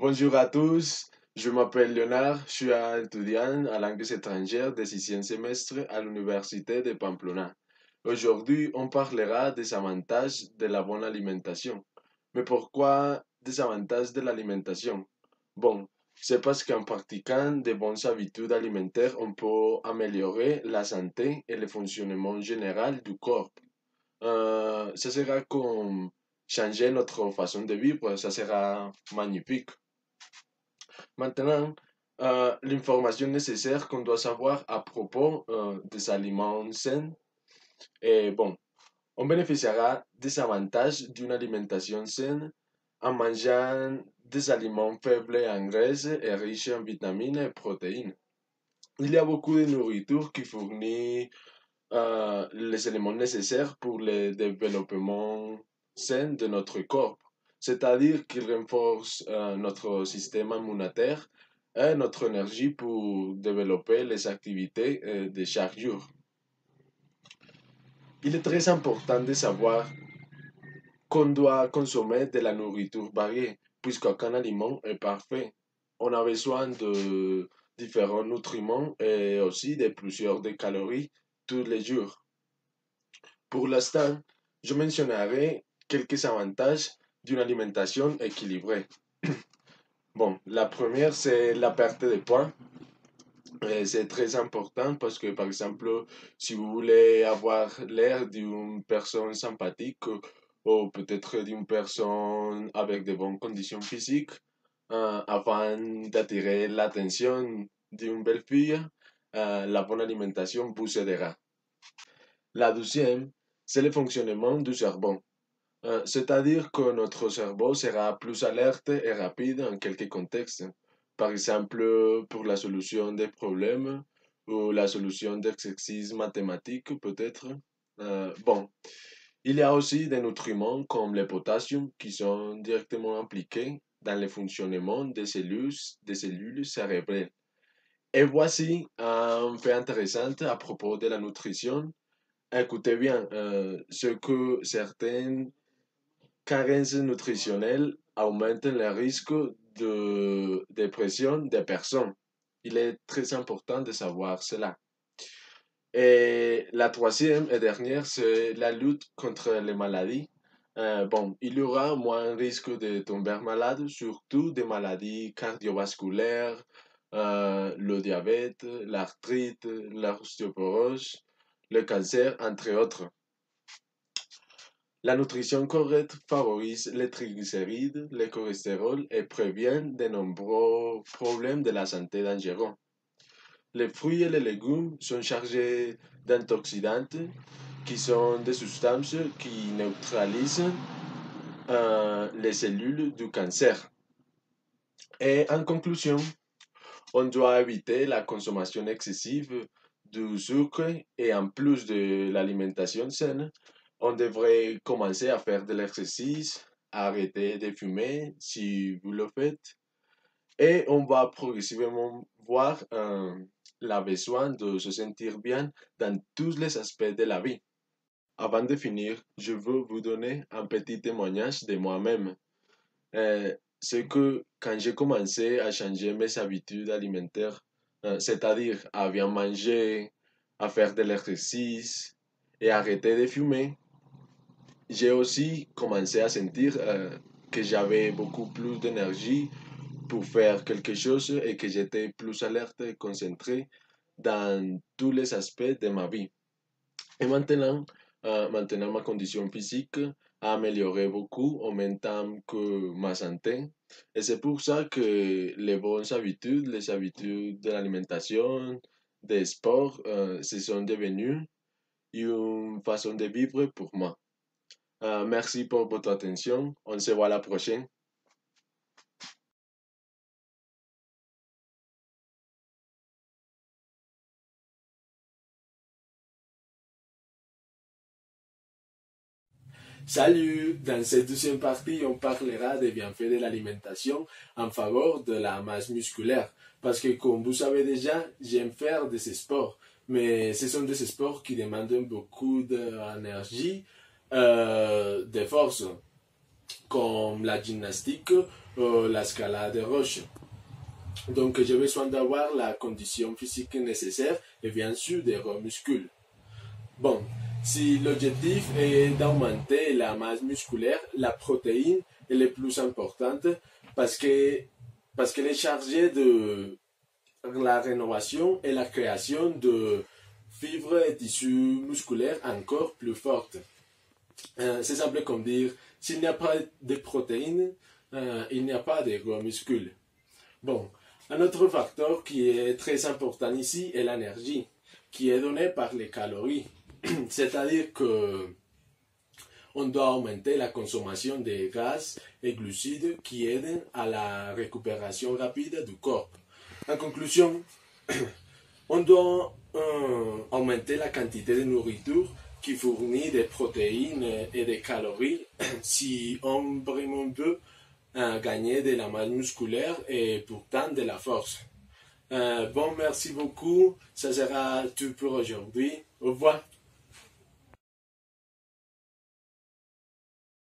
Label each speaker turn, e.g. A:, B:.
A: Bonjour à tous, je m'appelle Léonard, je suis un étudiant à langues étrangères de sixième semestre à l'Université de Pamplona. Aujourd'hui, on parlera des avantages de la bonne alimentation. Mais pourquoi des avantages de l'alimentation? Bon, c'est parce qu'en pratiquant de bonnes habitudes alimentaires, on peut améliorer la santé et le fonctionnement général du corps. Ça sera comme changer notre façon de vivre, ça sera magnifique. Maintenant, l'information nécessaire qu'on doit savoir à propos des aliments sains. Et bon, on bénéficiera des avantages d'une alimentation saine en mangeant des aliments faibles en graisses et riches en vitamines et protéines. Il y a beaucoup de nourriture qui fournit les éléments nécessaires pour le développement sain de notre corps, c'est-à-dire qu'il renforce notre système immunitaire et notre énergie pour développer les activités de chaque jour. Il est très important de savoir qu'on doit consommer de la nourriture variée, puisqu'aucun aliment est parfait. On a besoin de différents nutriments et aussi de plusieurs de calories tous les jours. Pour l'instant, je mentionnerai quelques avantages d'une alimentation équilibrée. Bon, la première, c'est la perte de poids. C'est très important parce que, par exemple, si vous voulez avoir l'air d'une personne sympathique ou peut-être d'une personne avec de bonnes conditions physiques, afin d'attirer l'attention d'une belle fille, la bonne alimentation vous aidera. La deuxième, c'est le fonctionnement du cerveau. C'est-à-dire que notre cerveau sera plus alerte et rapide en quelques contextes. Par exemple, pour la solution des problèmes ou la solution d'exercices mathématiques, peut-être. Bon, il y a aussi des nutriments comme le potassium qui sont directement impliqués dans le fonctionnement des cellules cérébrales. Et voici un fait intéressant à propos de la nutrition. Écoutez bien, ce que certaines carences nutritionnelles augmentent le risque de dépression des personnes. Il est très important de savoir cela. Et la troisième et dernière, c'est la lutte contre les maladies. Bon, il y aura moins risque de tomber malade, surtout des maladies cardiovasculaires, le diabète, l'arthrite, l'ostéoporose, le cancer, entre autres. La nutrition correcte favorise les triglycérides, le cholestérol et prévient de nombreux problèmes de la santé dangereux. Les fruits et les légumes sont chargés d'antioxydants qui sont des substances qui neutralisent les cellules du cancer. Et en conclusion, on doit éviter la consommation excessive du sucre et en plus de l'alimentation saine, on devrait commencer à faire de l'exercice, arrêter de fumer si vous le faites et on va progressivement voir la besoin de se sentir bien dans tous les aspects de la vie. Avant de finir, je veux vous donner un petit témoignage de moi-même. C'est que quand j'ai commencé à changer mes habitudes alimentaires, c'est-à-dire à bien manger, à faire de l'exercice et arrêter de fumer, j'ai aussi commencé à sentir que j'avais beaucoup plus d'énergie pour faire quelque chose et que j'étais plus alerte et concentré dans tous les aspects de ma vie. Et maintenant ma condition physique a amélioré beaucoup en même temps que ma santé. Et c'est pour ça que les bonnes habitudes, les habitudes de l'alimentation, des sports, se sont devenues une façon de vivre pour moi. Merci pour votre attention. On se voit la prochaine. Salut! Dans cette deuxième partie, on parlera des bienfaits de l'alimentation en faveur de la masse musculaire. Parce que, comme vous savez déjà, j'aime faire des sports. Mais ce sont des sports qui demandent beaucoup d'énergie, de force, comme la gymnastique la scala des roches. Donc, j'ai besoin d'avoir la condition physique nécessaire et bien sûr des muscles. Bon, si l'objectif est d'augmenter la masse musculaire, la protéine est la plus importante parce qu'elle est chargée de la rénovation et la création de fibres et tissus musculaires encore plus fortes. C'est simple comme dire, s'il n'y a pas de protéines, il n'y a pas de gros muscles. Bon, un autre facteur qui est très important ici est l'énergie, qui est donnée par les calories. C'est-à-dire que on doit augmenter la consommation de gaz et glucides qui aident à la récupération rapide du corps. En conclusion, on doit augmenter la quantité de nourriture qui fournit des protéines et des calories si on vraiment veut gagner de la masse musculaire et pourtant de la force. Bon, merci beaucoup. Ça sera tout pour aujourd'hui. Au revoir.